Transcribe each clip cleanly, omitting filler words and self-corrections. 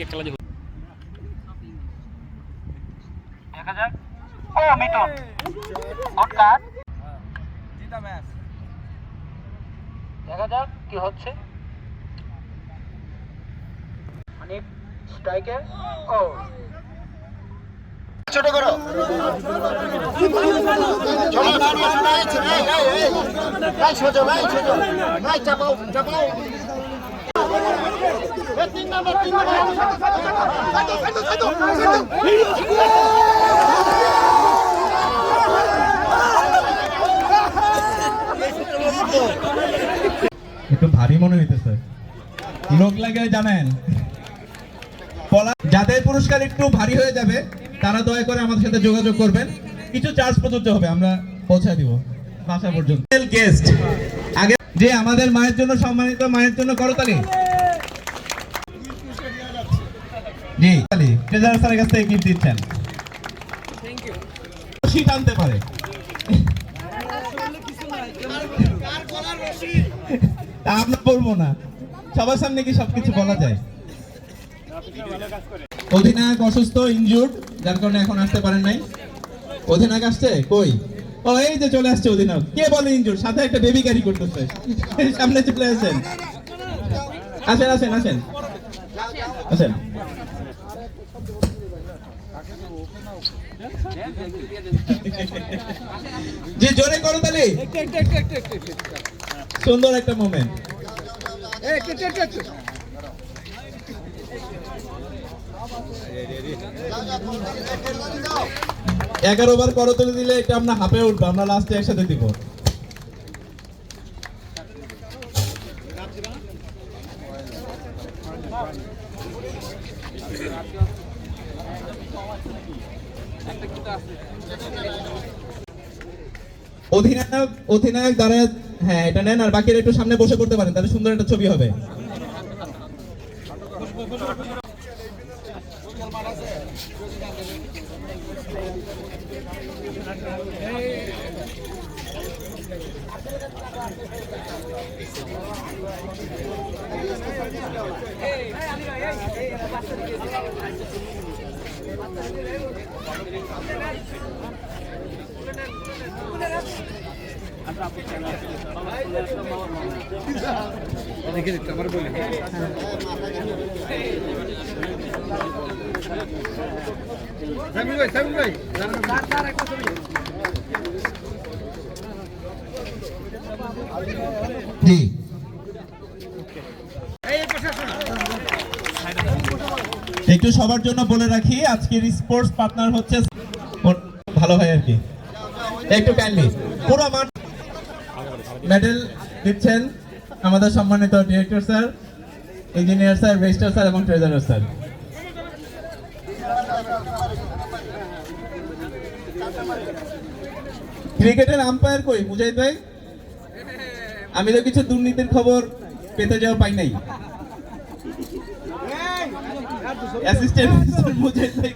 খেলা যাবে। দেখা যাক। ও মিটন গুড কাট, জিতা ম্যাচ। দেখা যাক কি হচ্ছে। মানে স্ট্রাইকার ও ছোট করো, চাপাও চাপাও। একটু ভারী মনে হইতেছে, লোক লাগে জানেন। যাদের পুরস্কার একটু ভারী হয়ে যাবে তারা দয়া করে আমাদের সাথে যোগাযোগ করবেন, কিছু চার্জ প্রযোজ্য হবে, আমরা পৌঁছে দিব বাসা পর্যন্ত। গেস্ট আগে যে আমাদের মায়ের জন্য সম্মানিত, মায়ের জন্য করতালি। জি ট্রেজারার স্যারের কাছ থেকে গিফট দিচ্ছেন। Thank you. রশি টানতে পারে, আমরা বলবো না, সবার সামনে কি সবকিছু বলা যায়? অধিনায়ক অসুস্থ, ইনজুর্ড, যার কারণে এখন আসতে পারেন নাই। অধিনায়ক আসছে কই? ও এই যে চলে আসছে অধিনায়ক। কে বলে ইনজুর্ড? সাথে একটা বেবি ক্যারি করতেছে, সামনে চলে আসেন। আসেন আসেন আসেন আসেন। যে জোরে করো তাহলে, সুন্দর একটা মোমেন্ট। 11 বার করতালি দিলে এটা আমরা হাঁপে উঠবো, আমরা লাস্টে একসাথে দিব। অধিনায়ক দাঁড়ায়, হ্যাঁ এটা নেন, আর বাকিরা একটু সামনে বসে পড়তে পারেন, তাহলে সুন্দর একটা ছবি হবে। জি একটু সবার জন্য বলে রাখি, আজকের স্পোর্টস পার্টনার হচ্ছে ভালো হয় আর কি, একটু কাইন্ডলি পুরো মাঠ মেডেল দিচ্ছেন আমাদের সম্মানিত director sir, engineer sir, registrar sir এবং ট্রেজারার স্যার। ক্রিকেটের আম্পায়ার কই মুজাহিদ ভাই? আমি তো কিছু দুর্নীতির খবর পেতে যাওয়া পাই নাই। অ্যাসিস্ট্যান্ট মুজাহিদ ভাই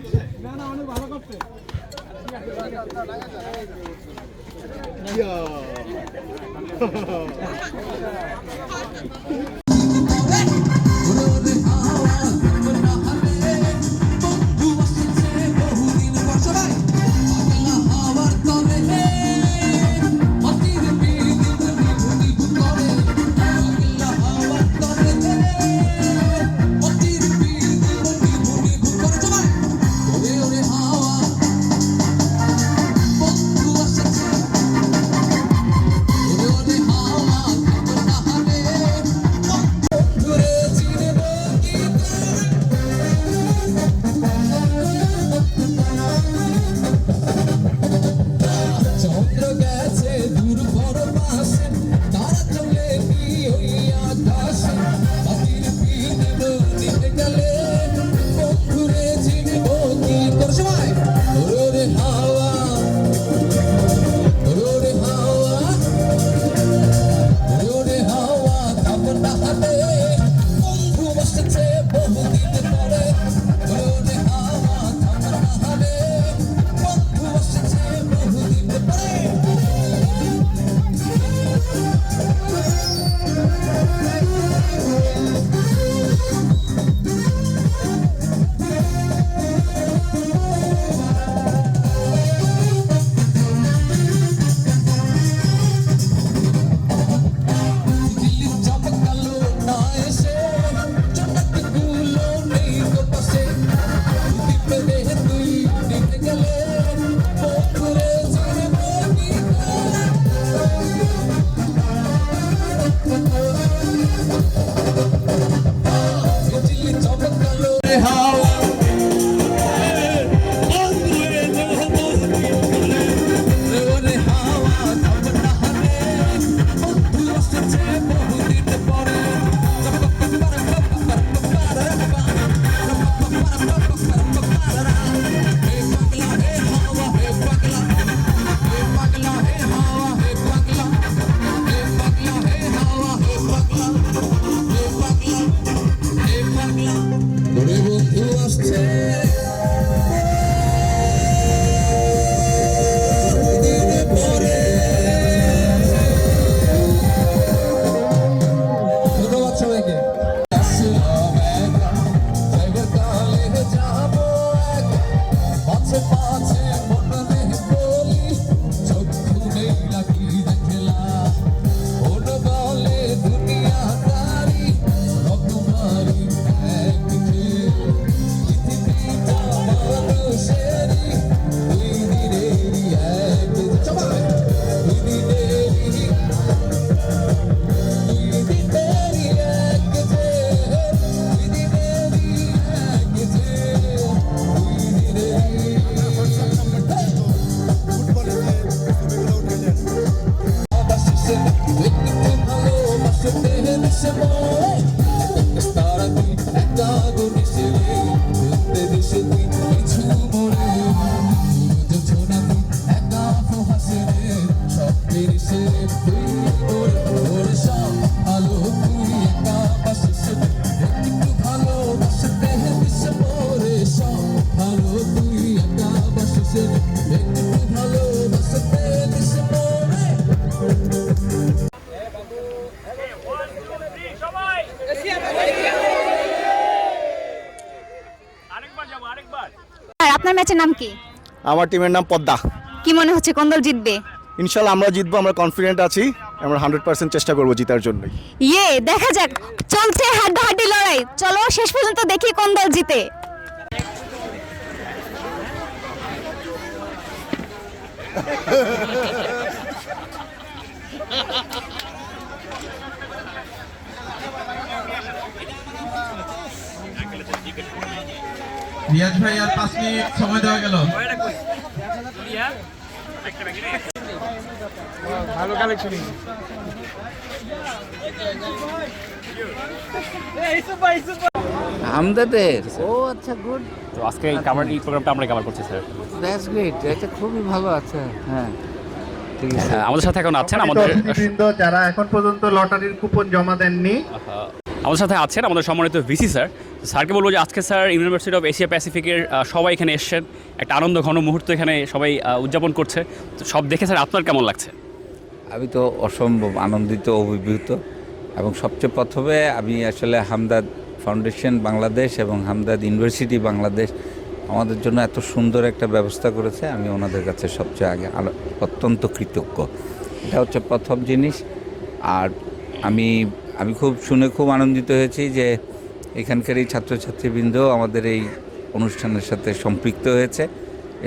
আর আপনার ম্যাচের নাম কি? আমার টিমের নাম পদ্মা। কি মনে হচ্ছে কোন দল জিতবে? ইনশাল্লাহ আমরা জিতবো, আমরা কনফিডেন্ট আছি, আমরা 100% চেষ্টা করবো জিতার জন্যই। দেখা যাক, চলছে হাড্ডাহাড্ডি লড়াই, চলো শেষ পর্যন্ত দেখি কোন দল জিতে। রিয়াজ ভাই আর 5 মিনিট সময় দেওয়া গেল। ভালো কালেকশন। আমদাদের ও আচ্ছা গুড, তো আজকে এই প্রোগ্রামটা আমরা কভার করছি স্যার। দ্যাটস গ্রেট, এটা খুবই ভালো আছে। হ্যাঁ ঠিক আছে। আমাদের সাথে এখন আছেন আমাদের যারা এখন পর্যন্ত লটারির কুপন জমা দেননি, আমাদের সাথে আছেন আমাদের সম্মানিত ভিসি স্যার। স্যারকে বলবো যে আজকে স্যার ইউনিভার্সিটি অফ এশিয়া প্যাসিফিকের সবাই এখানে এসছেন, একটা আনন্দ ঘন মুহূর্ত এখানে সবাই উদযাপন করছে। তো সব দেখে স্যার আপনার কেমন লাগছে? আমি তো অসম্ভব আনন্দিত, অভিভূত, এবং সবচেয়ে প্রথমে আমি আসলে হামদাদ ফাউন্ডেশন বাংলাদেশ এবং হামদাদ ইউনিভার্সিটি বাংলাদেশ আমাদের জন্য এত সুন্দর একটা ব্যবস্থা করেছে, আমি ওনাদের কাছে সবচেয়ে আগে অত্যন্ত কৃতজ্ঞ। এটা হচ্ছে প্রথম জিনিস। আর আমি খুব আনন্দিত হয়েছি যে এখানকার এই ছাত্রছাত্রীবৃন্দ আমাদের এই অনুষ্ঠানের সাথে সম্পৃক্ত হয়েছে,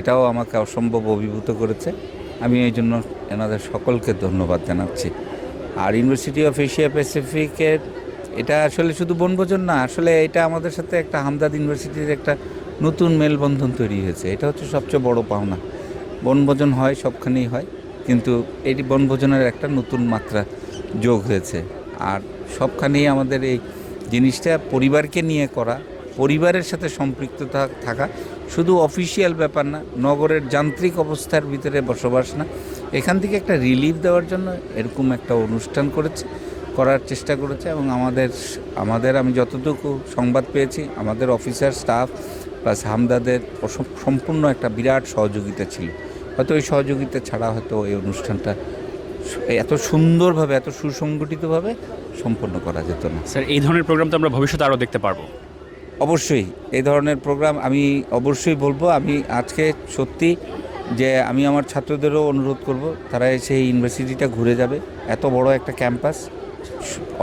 এটাও আমাকে অসম্ভব অভিভূত করেছে। আমি এই জন্য এনাদের সকলকে ধন্যবাদ জানাচ্ছি। আর ইউনিভার্সিটি অফ এশিয়া প্যাসিফিকের এটা আসলে শুধু বনভোজন না, আসলে এটা আমাদের সাথে একটা হামদাদ ইউনিভার্সিটির একটা নতুন মেলবন্ধন তৈরি হয়েছে। এটা হচ্ছে সবচেয়ে বড় পাওনা। বনভোজন হয়, সবখানেই হয়, কিন্তু এটি বনভোজনের একটা নতুন মাত্রা যোগ হয়েছে। আর সবখানেই আমাদের এই জিনিসটা পরিবারকে নিয়ে করা, পরিবারের সাথে সম্পৃক্ত থাকা, শুধু অফিসিয়াল ব্যাপার না, নগরের যান্ত্রিক অবস্থার ভিতরে বসবাস না, এখান থেকে একটা রিলিফ দেওয়ার জন্য এরকম একটা অনুষ্ঠান করার চেষ্টা করেছে। এবং আমাদের আমি যতটুকু সংবাদ পেয়েছি, আমাদের অফিসার স্টাফ প্লাস হামদাদের সম্পূর্ণ একটা বিরাট সহযোগিতা ছিল। হয়তো এই সহযোগিতা ছাড়া হয়তো এই অনুষ্ঠানটা এত সুন্দরভাবে, এত সুসংগঠিতভাবে সম্পন্ন করা যেত না। স্যার এই ধরনের প্রোগ্রাম তো আমরা ভবিষ্যতে আরও দেখতে পারবো। অবশ্যই এই ধরনের প্রোগ্রাম আমি অবশ্যই বলবো। আমি আজকে সত্যি যে আমি আমার ছাত্রদেরও অনুরোধ করব, তারা এসে এই ইউনিভার্সিটিটা ঘুরে যাবে। এত বড় একটা ক্যাম্পাস,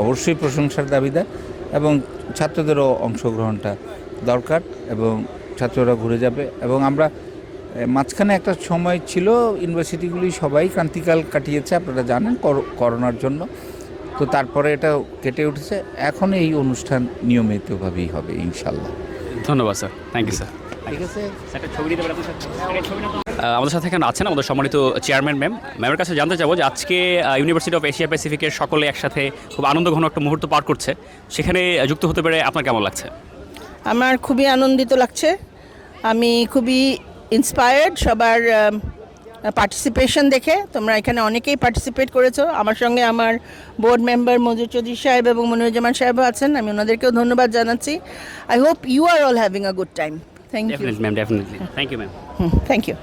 অবশ্যই প্রশংসার দাবিদার, এবং ছাত্রদেরও অংশগ্রহণটা দরকার, এবং ছাত্ররা ঘুরে যাবে। এবং আমরা মাঝখানে একটা সময় ছিল, ইউনিভার্সিটিগুলি সবাই ক্রান্তিকাল কাটিয়েছে, আপনারা জানেন, করোনার জন্য। তো তারপরে এটা কেটে উঠেছে, এখন এই অনুষ্ঠান নিয়মিতভাবেই হবে ইনশাল্লাহ। ধন্যবাদ স্যার, থ্যাংক ইউ স্যার। ঠিক আছে একটা ছবি দিতে পারি আপনার সাথে আমাদের সাথে এখানে আছেন আমাদের সম্মানিত চেয়ারম্যান ম্যামের কাছে জানতে চাবো যে আজকে ইউনিভার্সিটি অফ এশিয়া প্যাসিফিকের সকলে একসাথে খুব আনন্দঘন একটা মুহূর্ত পার করছে, সেখানে যুক্ত হতে পেরে আপনার কেমন লাগছে? আমার খুবই আনন্দিত লাগছে। আমি খুবই ইন্সপায়ার্ড সবার পার্টিসিপেশন দেখে। তোমরা এখানে অনেকেই পার্টিসিপেট করেছো। আমার সঙ্গে আমার বোর্ড মেম্বার মঞ্জুর চৌধুরী সাহেব এবং মনিরুজ্জামান সাহেবও আছেন। আমি ওনাদেরকেও ধন্যবাদ জানাচ্ছি। I hope you are all having a good time. Thank you ma'am, definitely thank you ma'am. Thank you.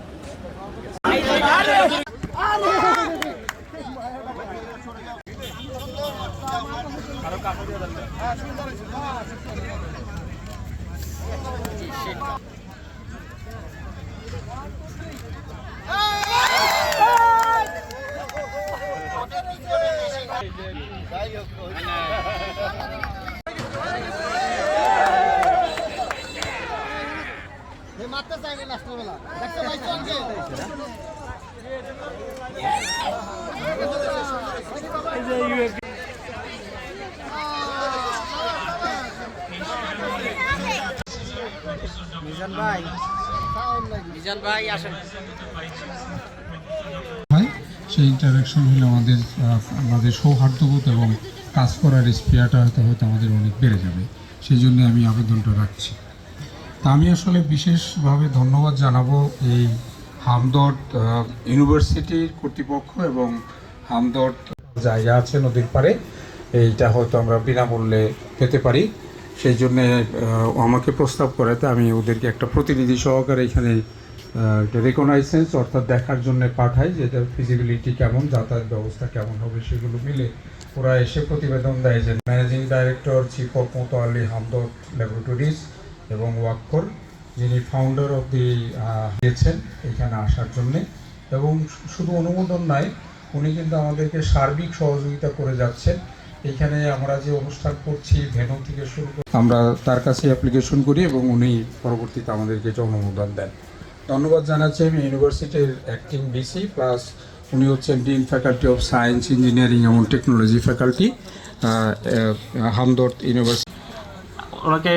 হয় সেই ইন্টারাকশন হলে আমাদের সৌহার্দ্যবোধ এবং কাজ করার স্পিরিটটা হয়তো আমাদের অনেক বেড়ে যাবে। সেই জন্য আমি আবেদনটা রাখছি। তা আমি আসলে বিশেষভাবে ধন্যবাদ জানাবো এই হামদর্দ ইউনিভার্সিটির কর্তৃপক্ষ এবং হামদর্দ জায়গা আছে নদীর পাড়ে, এইটা হয়তো আমরা বিনামূল্যে পেতে পারি। সেই জন্যে আমাকে প্রস্তাব করাতে আমি ওদেরকে একটা প্রতিনিধি সহকারে এখানে রেকগনাইজেন্স অর্থাৎ দেখার জন্য পাঠাই যে এটার ফিজিবিলিটি কেমন, যাতায়াত ব্যবস্থা কেমন হবে, সেগুলো মিলে ওরা এসে প্রতিবেদন দেয় যে ম্যানেজিং ডাইরেক্টর চিফ অফ মোতাওয়াল্লি হামদর্দ ল্যাবরেটরিজ এবং ওয়াক্কর, যিনি ফাউন্ডার অফ দি দিয়েছেন এখানে আসার জন্যে। এবং শুধু অনুমোদন নয়, উনি কিন্তু আমাদেরকে সার্বিক সহযোগিতা করে যাচ্ছেন। এখানে আমরা যে অনুষ্ঠান করছি ভেন্যু থেকে শুরু করে আমরা তার কাছে অ্যাপ্লিকেশন করি এবং উনি পরবর্তীতে আমাদেরকে যে অনুমোদন দেন। ধন্যবাদ জানাচ্ছি আমি ইউনিভার্সিটির অ্যাক্টিং ডিসি প্লাস উনি হচ্ছেন dean faculty of science engineering এবং টেকনোলজি ফ্যাকাল্টি হামদর্দ ইউনিভার্সিটি। ওনাকে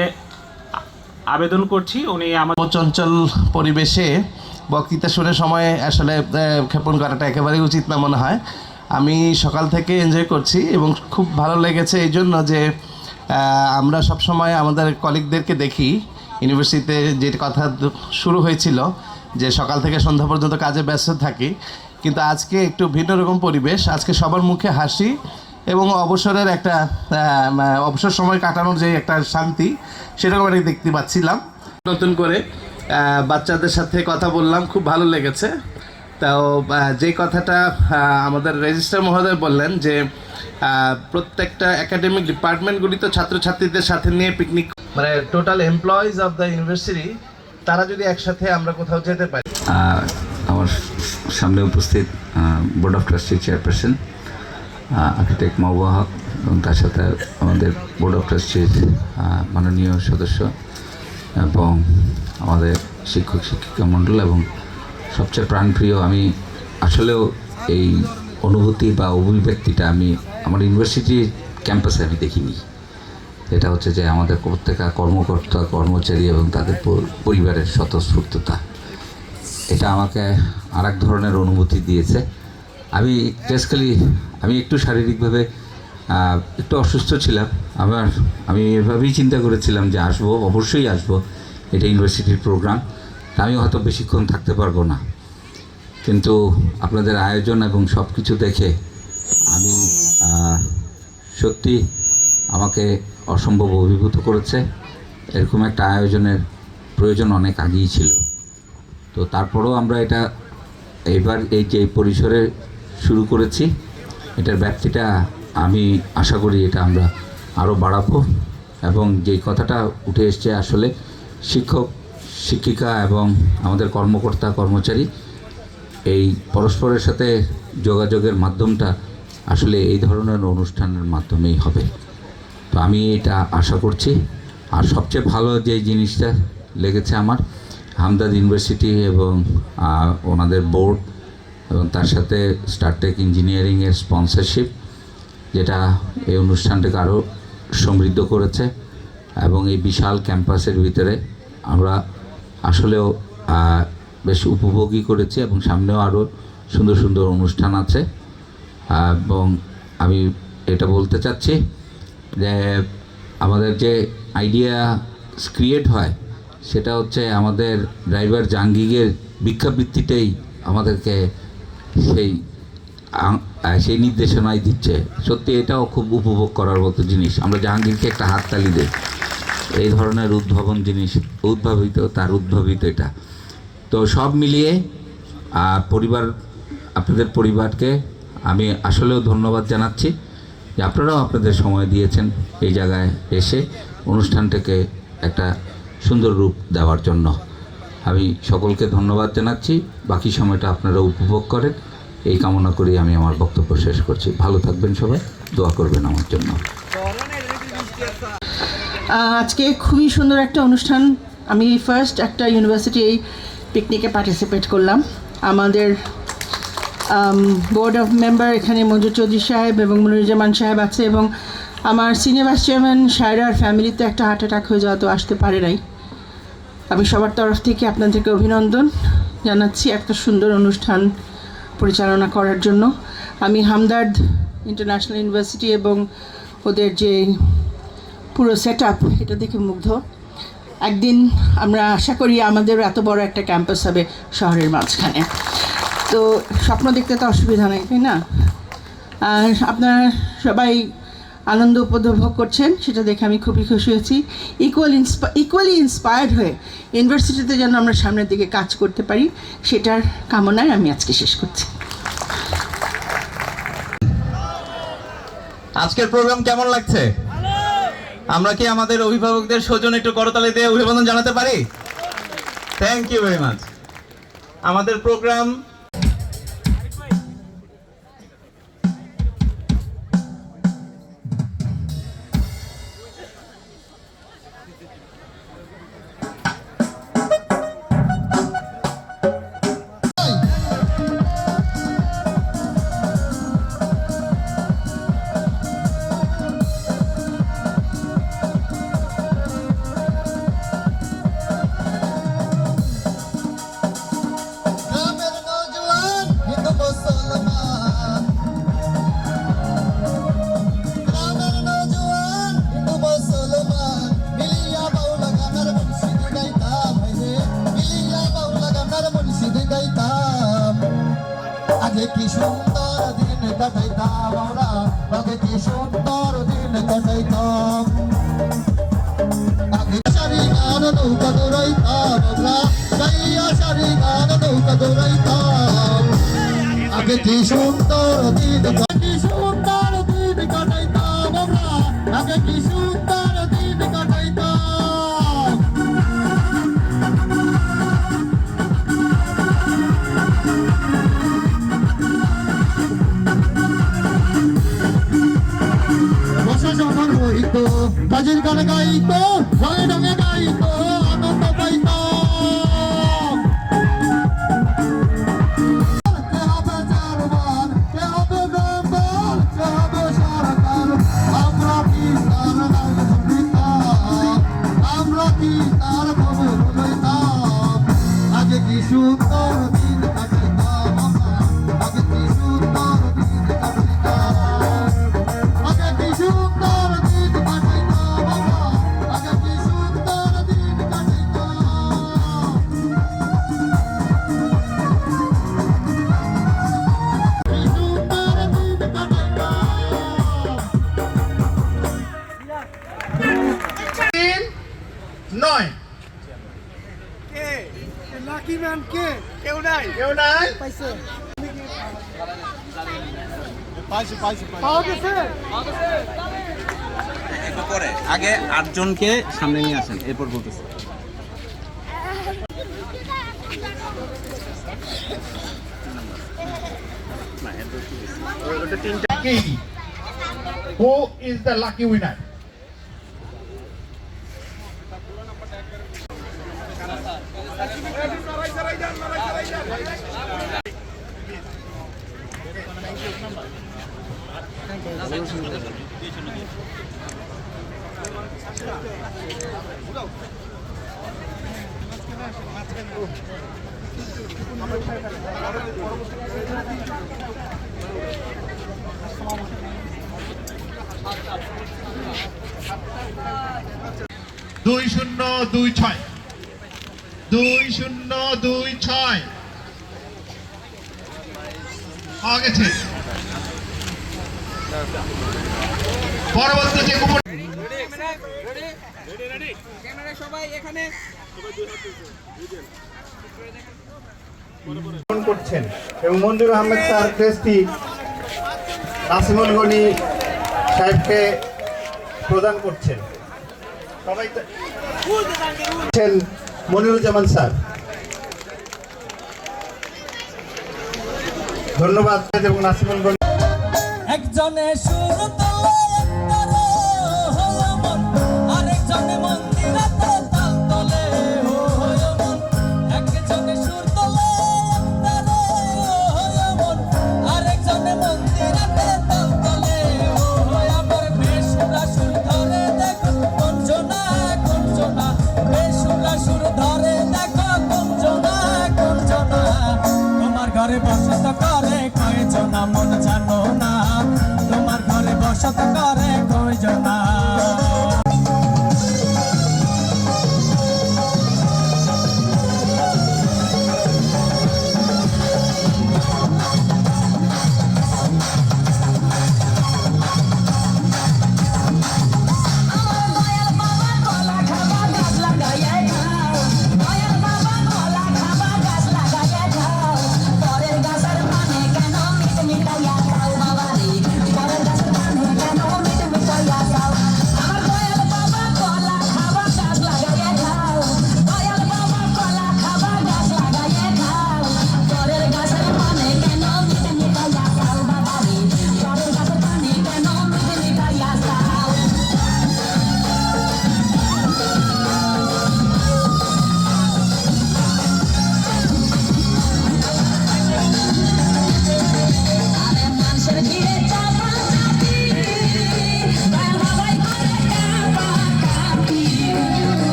আবেদন করছি উনি আমার চঞ্চল পরিবেশে বক্তৃতা শুনে সময় আসলে ক্ষেপণ করাটা একেবারেই উচিত না মনে হয়। আমি সকাল থেকে এনজয় করছি এবং খুব ভালো লেগেছে এই জন্য যে আমরা সব সময় আমাদের কলিগদেরকে দেখি ইউনিভার্সিটিতে যে কথা শুরু হয়েছিল যে সকাল থেকে সন্ধ্যা পর্যন্ত কাজে ব্যস্ত থাকি, কিন্তু আজকে একটু ভিন্ন রকম পরিবেশ। আজকে সবার মুখে হাসি এবং অবসরের একটা অবসর সময় কাটানোর যে একটা শান্তি, সেরকম একটা দেখতে পাচ্ছিলাম। নতুন করে বাচ্চাদের সাথে কথা বললাম, খুব ভালো লেগেছে। তাও যে কথাটা আমাদের রেজিস্ট্রার মহোদয় বললেন যে প্রত্যেকটা একাডেমিক ডিপার্টমেন্টগুলি তো ছাত্রছাত্রীদের সাথে নিয়ে পিকনিক, মানে total employees of the university তারা যদি একসাথে আমরা কোথাও যেতে পারি। আমার সামনে উপস্থিত board of trustee chairperson architect Mahbuba Haque এবং তার সাথে আমাদের বোর্ড অফ ট্রাস্টির মাননীয় সদস্য এবং আমাদের শিক্ষক শিক্ষিকা মণ্ডল এবং সবচেয়ে প্রাণপ্রিয়, আমি আসলেও এই অনুভূতি বা অভিব্যক্তিটা আমি আমার ইউনিভার্সিটির ক্যাম্পাসে আমি দেখিনি। এটা হচ্ছে যে আমাদের প্রত্যেকটা কর্মকর্তা কর্মচারী এবং তাদের পরিবারের স্বতঃস্ফূর্ততা, এটা আমাকে আর এক ধরনের অনুভূতি দিয়েছে। আমি একটু শারীরিকভাবে একটু অসুস্থ ছিলাম। আমি এভাবেই চিন্তা করেছিলাম যে অবশ্যই আসবো, এটা ইউনিভার্সিটির প্রোগ্রাম, আমি হয়তো বেশিক্ষণ থাকতে পারবো না। কিন্তু আপনাদের আয়োজন এবং সব কিছু দেখে আমি সত্যি আমাকে অসম্ভব অভিভূত করেছে। এরকম একটা আয়োজনের প্রয়োজন অনেক আগেই ছিল। তো তারপরেও আমরা এটা এবার এই যে পরিসরে শুরু করেছি, এটার ব্যাপ্তিটা আমি আশা করি এটা আমরা আরও বাড়াবো। এবং যেই কথাটা উঠে এসছে আসলে শিক্ষক শিক্ষিকা এবং আমাদের কর্মকর্তা কর্মচারী এই পরস্পরের সাথে যোগাযোগের মাধ্যমটা আসলে এই ধরনের অনুষ্ঠানের মাধ্যমেই হবে। তো আমি এটা আশা করছি। আর সবচেয়ে ভালো যে জিনিসটা লেগেছে আমার হামদর্দ ইউনিভার্সিটি এবং ওনাদের বোর্ড এবং তার সাথে স্টারটেক ইঞ্জিনিয়ারিংয়ের স্পন্সরশিপ, যেটা এই অনুষ্ঠানটাকে আরও সমৃদ্ধ করেছে। এবং এই বিশাল ক্যাম্পাসের ভিতরে আমরা আসলেও বেশ উপভোগী করেছি এবং সামনেও আরও সুন্দর সুন্দর অনুষ্ঠান আছে। এবং আমি এটা বলতে চাচ্ছি যে আমাদের যে আইডিয়া ক্রিয়েট হয় সেটা হচ্ছে আমাদের ড্রাইভার জাহাঙ্গীরের ভিক্ষাবৃত্তিটাই আমাদেরকে সেই নির্দেশনাই দিচ্ছে। সত্যি এটাও খুব উপভোগ করার মতো জিনিস। আমরা জাহাঙ্গীরকে একটা হাততালি দিই, এই ধরনের উদ্ভাবিত এটা। তো সব মিলিয়ে আপনাদের পরিবারকে আমি আসলেও ধন্যবাদ জানাচ্ছি যে আপনারাও আপনাদের সময় দিয়েছেন এই জায়গায় এসে অনুষ্ঠানটাকে একটা সুন্দর রূপ দেওয়ার জন্য। আমি সকলকে ধন্যবাদ জানাচ্ছি। বাকি সময়টা আপনারা উপভোগ করেন এই কামনা করি আমি আমার বক্তব্য শেষ করছি। ভালো থাকবেন সবাই, দোয়া করবেন আমার জন্য। আজকে খুবই সুন্দর একটা অনুষ্ঠান। আমি ফার্স্ট একটা ইউনিভার্সিটি পিকনিকে পার্টিসিপেট করলাম। আমাদের বোর্ড অফ মেম্বার এখানে মঞ্জুর চৌধুরী সাহেব এবং মনিরুজ্জামান সাহেব আছে, এবং আমার সিনিয়র ভাইস চেয়ারম্যান সায়রার ফ্যামিলিতে একটা হার্ট অ্যাটাক হয়ে যাওয়া, তো আসতে পারে নাই। আমি সবার তরফ থেকে আপনাদেরকে অভিনন্দন জানাচ্ছি এত সুন্দর অনুষ্ঠান পরিচালনা করার জন্য। আমি হামদর্দ ইন্টারন্যাশনাল ইউনিভার্সিটি এবং ওদের যে পুরো সেট আপ এটা দেখে মুগ্ধ। একদিন আমরা আশা করি আমাদের এত বড় একটা ক্যাম্পাস হবে শহরের মাঝখানে। তো স্বপ্ন দেখতে তো অসুবিধা নেই, তাই না? আর আপনারা সবাই আনন্দ উপভোগ করছেন, সেটা দেখে আমি খুবই খুশি হয়েছি। ইকুয়ালি ইন্সপায়ার্ড হয়ে ইউনিভার্সিটিতে যেন আমরা সামনের দিকে কাজ করতে পারি, সেটার কামনায় আমি আজকে শেষ করছি। আজকের প্রোগ্রাম কেমন লাগছে? আমরা কি আমাদের অভিভাবকদের সৌজন্য একটু করতালি দিয়ে অভিনন্দন জানাতে পারি? Thank you very much. আমাদের প্রোগ্রাম আগে কি সুন্দর দিন কাটাইতাম আমরা, আগে কি সুন্দর দিন কাটাইতাম। আগে সারি গান নৌকা দৌড়াইতাম আমরা, সাইয়া সারি গান নৌকা দৌড়াইতাম। আগে কি সুন্দর দিন, কি সুন্দর দিন কাটাইতাম আমরা, আগে কি সুন্দর দিন কাটাইতাম। যখন হইতো বাজির গান গাইতো, রঙে রঙে গাইতো, আনন্দ পাইতো। কে হবে চেয়ারম্যান, কে হবে মেম্বার, কে হবে সরকার, আমরা কি তার নাম শুনিতাম, আমরা কি তার খবর লইতাম। আগে কি সুন্দর দিন কাটাইতাম আমরা, আগে কি সুন্দর দিন কাটাইতাম। আগে কি সুন্দর দিন কাটাইতাম আমরা, আগে কি সুন্দর দিন কাটাইতাম। কি সুন্দর দিন কাটাইতাম। 9 লাকি ম্যান কে? কেউ নাই, কেউ নাই। পাইছে, পাওয়া গেছে। পরে আগে 8 জনকে সামনে নিয়ে আসেন, এরপর বলতেছি। Who is the lucky winner? দুই শূন্য দুই ছয় 2026 পাওয়া গেছে। পরবর্তী যে কুপন করছেন এবং মঞ্জুর আহমেদ স্যার ক্রেস্টি নাসিমুল গনি সাহেবকে প্রদান করছেন। সবাই মনিরুজ্জামান স্যার, ধন্যবাদ। এবং নাসিমুল গনি একজনে সুর তোলে একতারে হলো মন, আরেকজনে মন্দিরাতে তাল তোলে হলো মন। একজনে সুর তোলে একতারে হলো মন, আরেকজনে মন্দিরাতে তাল তোলে হলো আমার। বেসুরা সুর ধরে দেখো কঞ্জনা কঞ্জনা, বেসুরা সুর ধরে দেখো কঞ্জনা কঞ্জনা। তোমার ঘরে বসত করে কয়জনা মন জানো না, তোমার ঘরে বসত করে কয়জনা।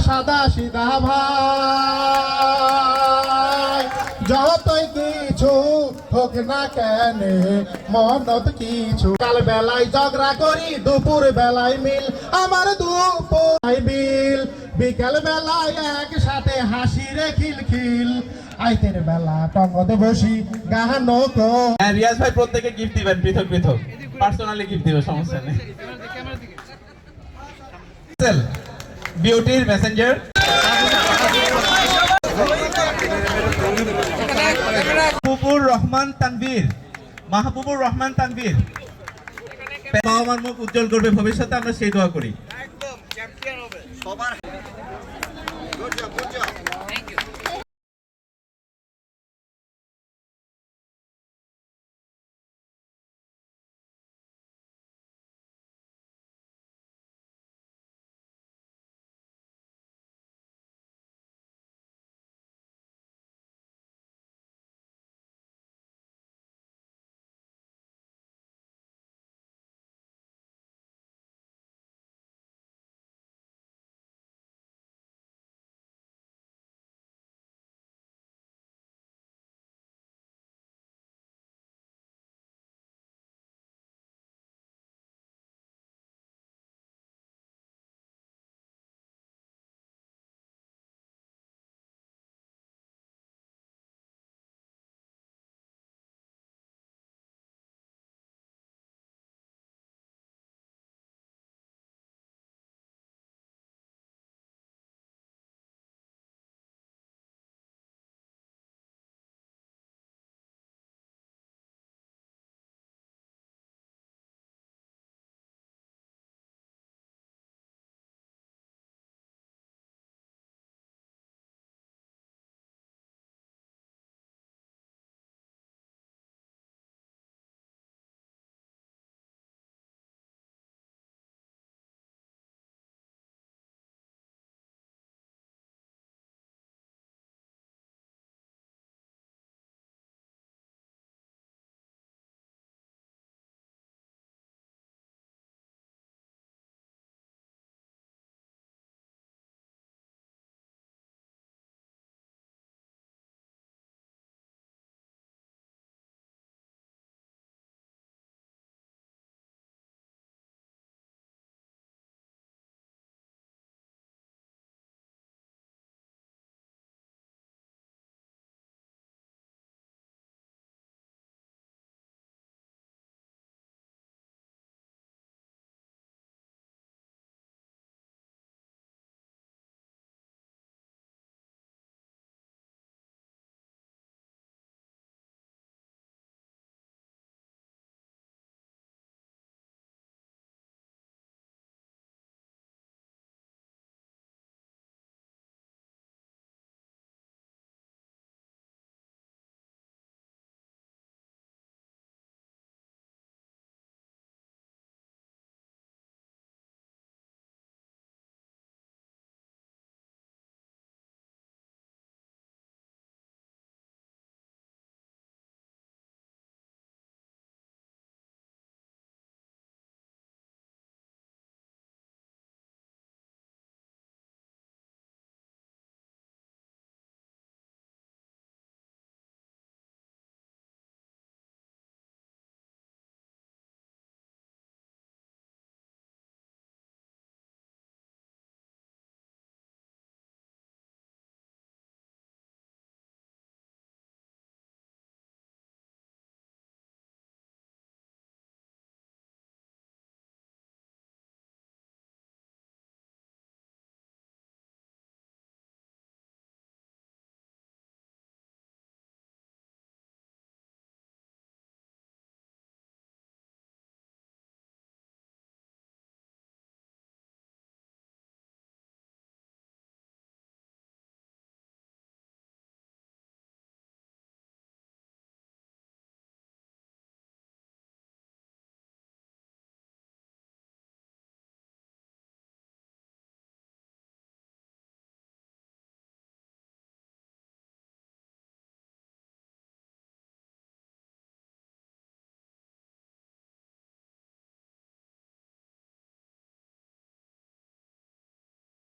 সাদা সিধা ভাই, যতই কিছু হোক না কেন মনত কিছু। কাল বেলায় ঝগড়া করি, দুপুর বেলায় মিল আমার দুপুর বিল, বিকেল বেলায় একসাথে হাসি রে খিলখিল, আইতের বেলা টঙ্গতে বসি গাহানো কো। হ্যাঁ, রিয়াজ ভাই প্রত্যেকে গিফট দিবেন, পৃথক পৃথক পার্সোনালি গিফট দিবে, সমস্যা নেই। বিউটির মেসেঞ্জার মাহবুবুর রহমান তানভীর, মাহবুবুর রহমান তানভীর। বাবা মার মুখ উজ্জ্বল করবে ভবিষ্যতে, আমরা সেই দোয়া করি।